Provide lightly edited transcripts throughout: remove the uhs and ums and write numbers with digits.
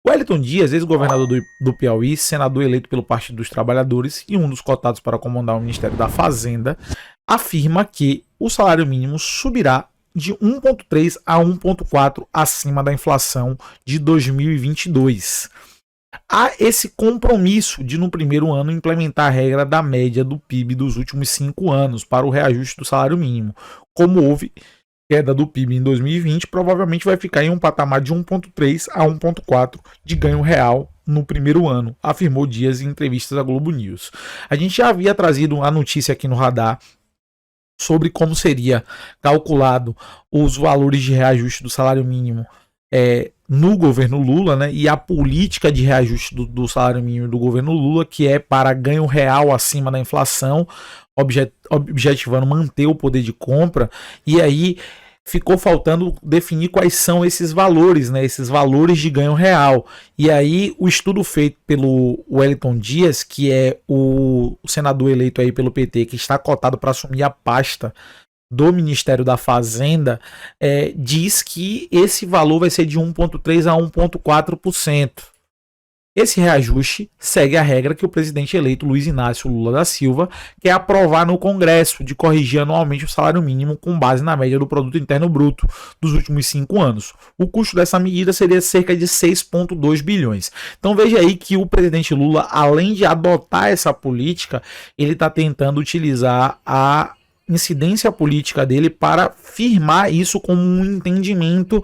Wellington Dias, ex-governador do Piauí, senador eleito pelo Partido dos Trabalhadores e um dos cotados para comandar o Ministério da Fazenda, afirma que o salário mínimo subirá de 1,3 a 1,4 acima da inflação de 2022. Há esse compromisso de, no primeiro ano, implementar a regra da média do PIB dos últimos 5 anos para o reajuste do salário mínimo. Como houve queda do PIB em 2020, provavelmente vai ficar em um patamar de 1,3 a 1,4 de ganho real no primeiro ano, afirmou Dias em entrevistas à Globo News. A gente já havia trazido a notícia aqui no radar sobre como seria calculado os valores de reajuste do salário mínimo no governo Lula, né, e a política de reajuste do salário mínimo do governo Lula, que é para ganho real acima da inflação, objetivando manter o poder de compra. E aí ficou faltando definir quais são esses valores, né, esses valores de ganho real. E aí o estudo feito pelo Wellington Dias, que é o senador eleito aí pelo PT, que está cotado para assumir a pasta do Ministério da Fazenda, diz que esse valor vai ser de 1,3 a 1,4%. Esse reajuste segue a regra que o presidente eleito Luiz Inácio Lula da Silva quer aprovar no Congresso, de corrigir anualmente o salário mínimo com base na média do Produto Interno Bruto dos últimos 5 anos. O custo dessa medida seria cerca de 6,2 bilhões. Então veja aí que o presidente Lula, além de adotar essa política, ele está tentando utilizar a incidência política dele para firmar isso como um entendimento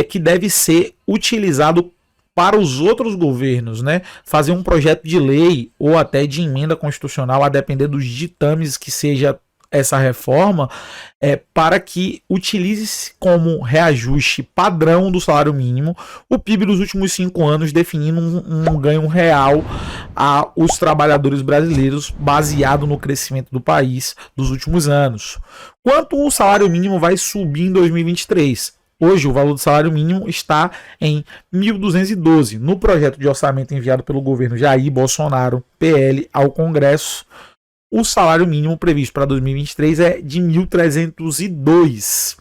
que deve ser utilizado para os outros governos, né? Fazer um projeto de lei ou até de emenda constitucional, a depender dos ditames que seja essa reforma, para que utilize como reajuste padrão do salário mínimo o PIB dos últimos 5 anos, definindo um ganho real aos trabalhadores brasileiros baseado no crescimento do país dos últimos anos. Quanto o salário mínimo vai subir em 2023? Hoje, o valor do salário mínimo está em 1.212. No projeto de orçamento enviado pelo governo Jair Bolsonaro, PL, ao Congresso, o salário mínimo previsto para 2023 é de 1.302.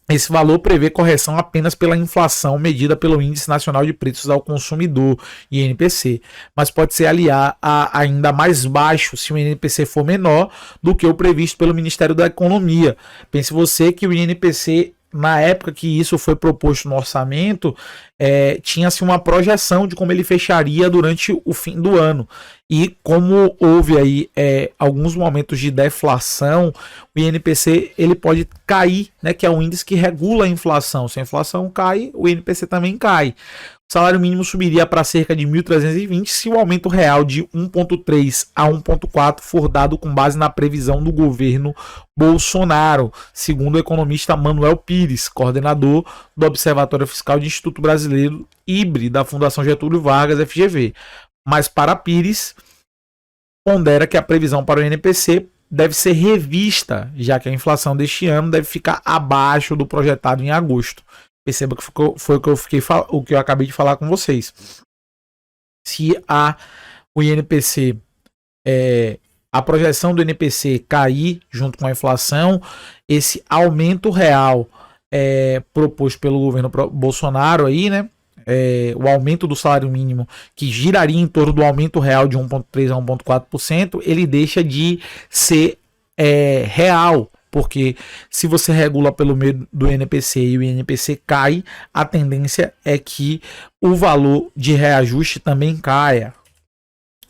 Esse valor prevê correção apenas pela inflação medida pelo Índice Nacional de Preços ao Consumidor, INPC, mas pode ser aliar a ainda mais baixo se o INPC for menor do que o previsto pelo Ministério da Economia. Pense você que o INPC, na época que isso foi proposto no orçamento, tinha-se uma projeção de como ele fecharia durante o fim do ano. E como houve aí alguns momentos de deflação, o INPC ele pode cair, né, que é um índice que regula a inflação. Se a inflação cai, o INPC também cai. O salário mínimo subiria para cerca de 1.320 se o aumento real de 1,3 a 1,4 for dado com base na previsão do governo Bolsonaro, segundo o economista Manuel Pires, coordenador do Observatório Fiscal do Instituto Brasileiro IBRE da Fundação Getúlio Vargas, FGV. Mas para Pires, pondera que a previsão para o INPC deve ser revista, já que a inflação deste ano deve ficar abaixo do projetado em agosto. Perceba que foi o que eu acabei de falar com vocês. Se o INPC, a projeção do INPC cair junto com a inflação, esse aumento real proposto pelo governo Bolsonaro aí, né? O aumento do salário mínimo, que giraria em torno do aumento real de 1,3 a 1,4%, ele deixa de ser real, porque se você regula pelo meio do INPC e o INPC cai, a tendência é que o valor de reajuste também caia.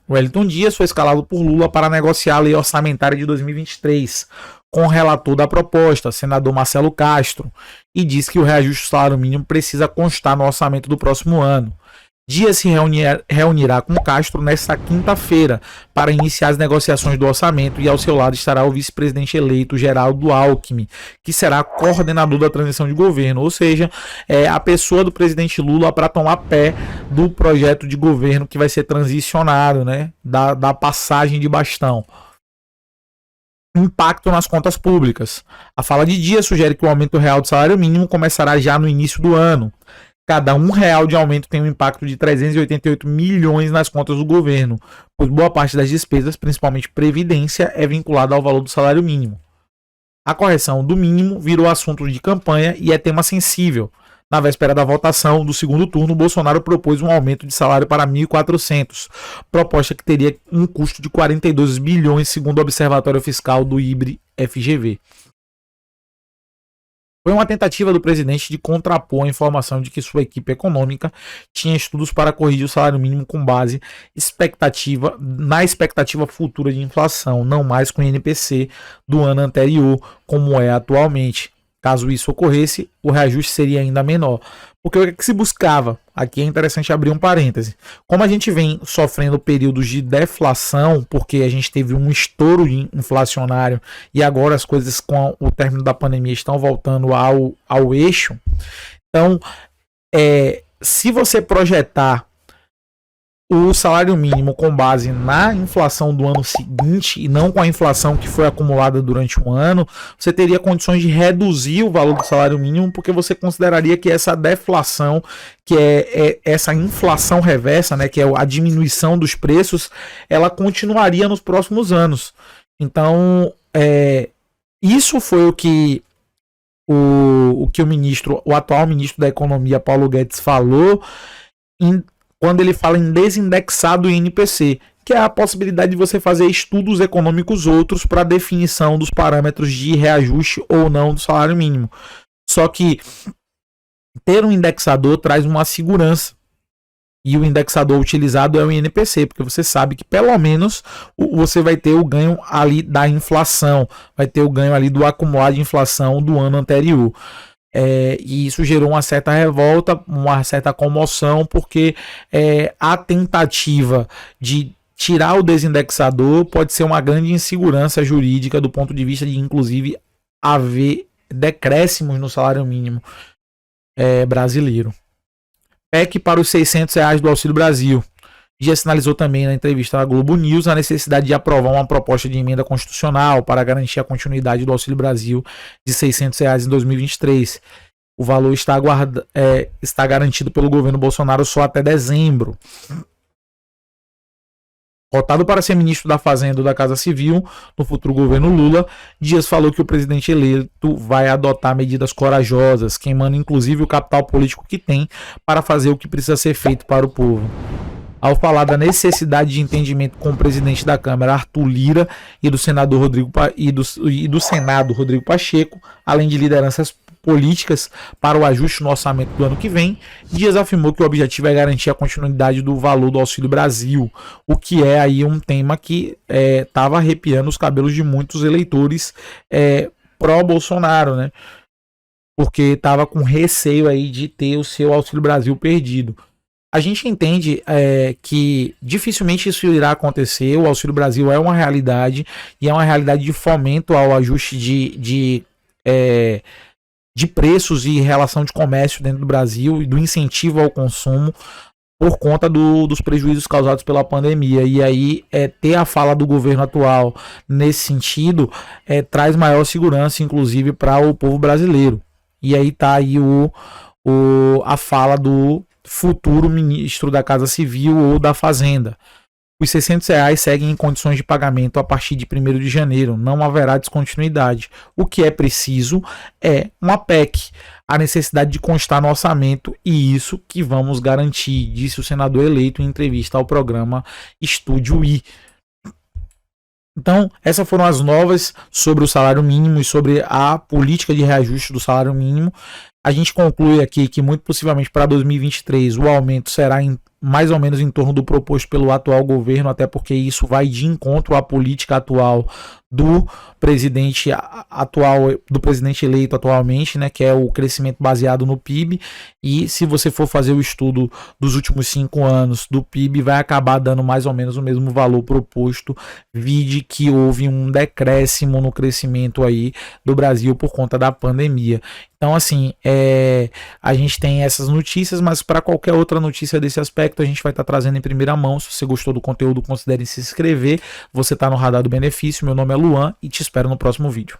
Wellington Dias foi escalado por Lula para negociar a lei orçamentária de 2023 com o relator da proposta, senador Marcelo Castro, e diz que o reajuste do salário mínimo precisa constar no orçamento do próximo ano. Dias se reunirá com Castro nesta quinta-feira para iniciar as negociações do orçamento, e ao seu lado estará o vice-presidente eleito Geraldo Alckmin, que será coordenador da transição de governo, ou seja, a pessoa do presidente Lula para tomar pé do projeto de governo que vai ser transicionado, né, da passagem de bastão. Impacto nas contas públicas. A fala de Dias sugere que o aumento real do salário mínimo começará já no início do ano. Cada R$1 de aumento tem um impacto de 388 milhões nas contas do governo, pois boa parte das despesas, principalmente previdência, é vinculada ao valor do salário mínimo. A correção do mínimo virou assunto de campanha e é tema sensível. Na véspera da votação do segundo turno, Bolsonaro propôs um aumento de salário para 1.400, proposta que teria um custo de 42 bilhões, segundo o Observatório Fiscal do IBRE-FGV. Foi uma tentativa do presidente de contrapor a informação de que sua equipe econômica tinha estudos para corrigir o salário mínimo com base na expectativa futura de inflação, não mais com o INPC do ano anterior, como é atualmente. Caso isso ocorresse, o reajuste seria ainda menor. Porque o que se buscava? Aqui é interessante abrir um parêntese. Como a gente vem sofrendo períodos de deflação, porque a gente teve um estouro inflacionário e agora as coisas com o término da pandemia estão voltando ao eixo. Então, se você projetar o salário mínimo com base na inflação do ano seguinte e não com a inflação que foi acumulada durante um ano, você teria condições de reduzir o valor do salário mínimo, porque você consideraria que essa deflação, que é essa inflação reversa, né, que é a diminuição dos preços, ela continuaria nos próximos anos. Então, isso foi o que o atual ministro da Economia, Paulo Guedes, falou quando ele fala em desindexar do INPC, que é a possibilidade de você fazer estudos econômicos outros para definição dos parâmetros de reajuste ou não do salário mínimo. Só que ter um indexador traz uma segurança. E o indexador utilizado é o INPC, porque você sabe que pelo menos você vai ter o ganho ali da inflação, vai ter o ganho ali do acumulado de inflação do ano anterior. E isso gerou uma certa revolta, uma certa comoção, porque a tentativa de tirar o desindexador pode ser uma grande insegurança jurídica do ponto de vista de, inclusive, haver decréscimos no salário mínimo brasileiro. PEC para os R$600 do Auxílio Brasil. Já sinalizou também na entrevista à Globo News a necessidade de aprovar uma proposta de emenda constitucional para garantir a continuidade do Auxílio Brasil de R$600 em 2023. O valor está garantido pelo governo Bolsonaro só até dezembro. Cotado para ser ministro da Fazenda ou da Casa Civil no futuro governo Lula, Dias falou que o presidente eleito vai adotar medidas corajosas, queimando inclusive o capital político que tem para fazer o que precisa ser feito para o povo. Ao falar da necessidade de entendimento com o presidente da Câmara, Arthur Lira, e do senador Senado, Rodrigo Pacheco, além de lideranças políticas para o ajuste no orçamento do ano que vem, Dias afirmou que o objetivo é garantir a continuidade do valor do Auxílio Brasil, o que é aí um tema que estava arrepiando os cabelos de muitos eleitores pró-Bolsonaro, né? Porque estava com receio aí de ter o seu Auxílio Brasil perdido. A gente entende que dificilmente isso irá acontecer. O Auxílio Brasil é uma realidade e é uma realidade de fomento ao ajuste de preços e relação de comércio dentro do Brasil e do incentivo ao consumo por conta dos prejuízos causados pela pandemia. E aí ter a fala do governo atual nesse sentido traz maior segurança, inclusive, para o povo brasileiro. E aí está aí a fala do futuro ministro da Casa Civil ou da Fazenda. Os R$600 seguem em condições de pagamento a partir de 1º de janeiro. Não haverá descontinuidade. O que é preciso é uma PEC. A necessidade de constar no orçamento, e isso que vamos garantir, disse o senador eleito em entrevista ao programa Estúdio I. Então, essas foram as novas sobre o salário mínimo e sobre a política de reajuste do salário mínimo. A gente conclui aqui que muito possivelmente para 2023 o aumento será mais ou menos em torno do proposto pelo atual governo, até porque isso vai de encontro à política atual do presidente eleito atualmente, né, que é o crescimento baseado no PIB. E se você for fazer o estudo dos últimos 5 anos do PIB, vai acabar dando mais ou menos o mesmo valor proposto, vide que houve um decréscimo no crescimento aí do Brasil por conta da pandemia. Então, assim, a gente tem essas notícias, mas para qualquer outra notícia desse aspecto, a gente vai estar trazendo em primeira mão. Se você gostou do conteúdo, considere se inscrever. Você está no Radar do Benefício. Meu nome é Luan e te espero no próximo vídeo.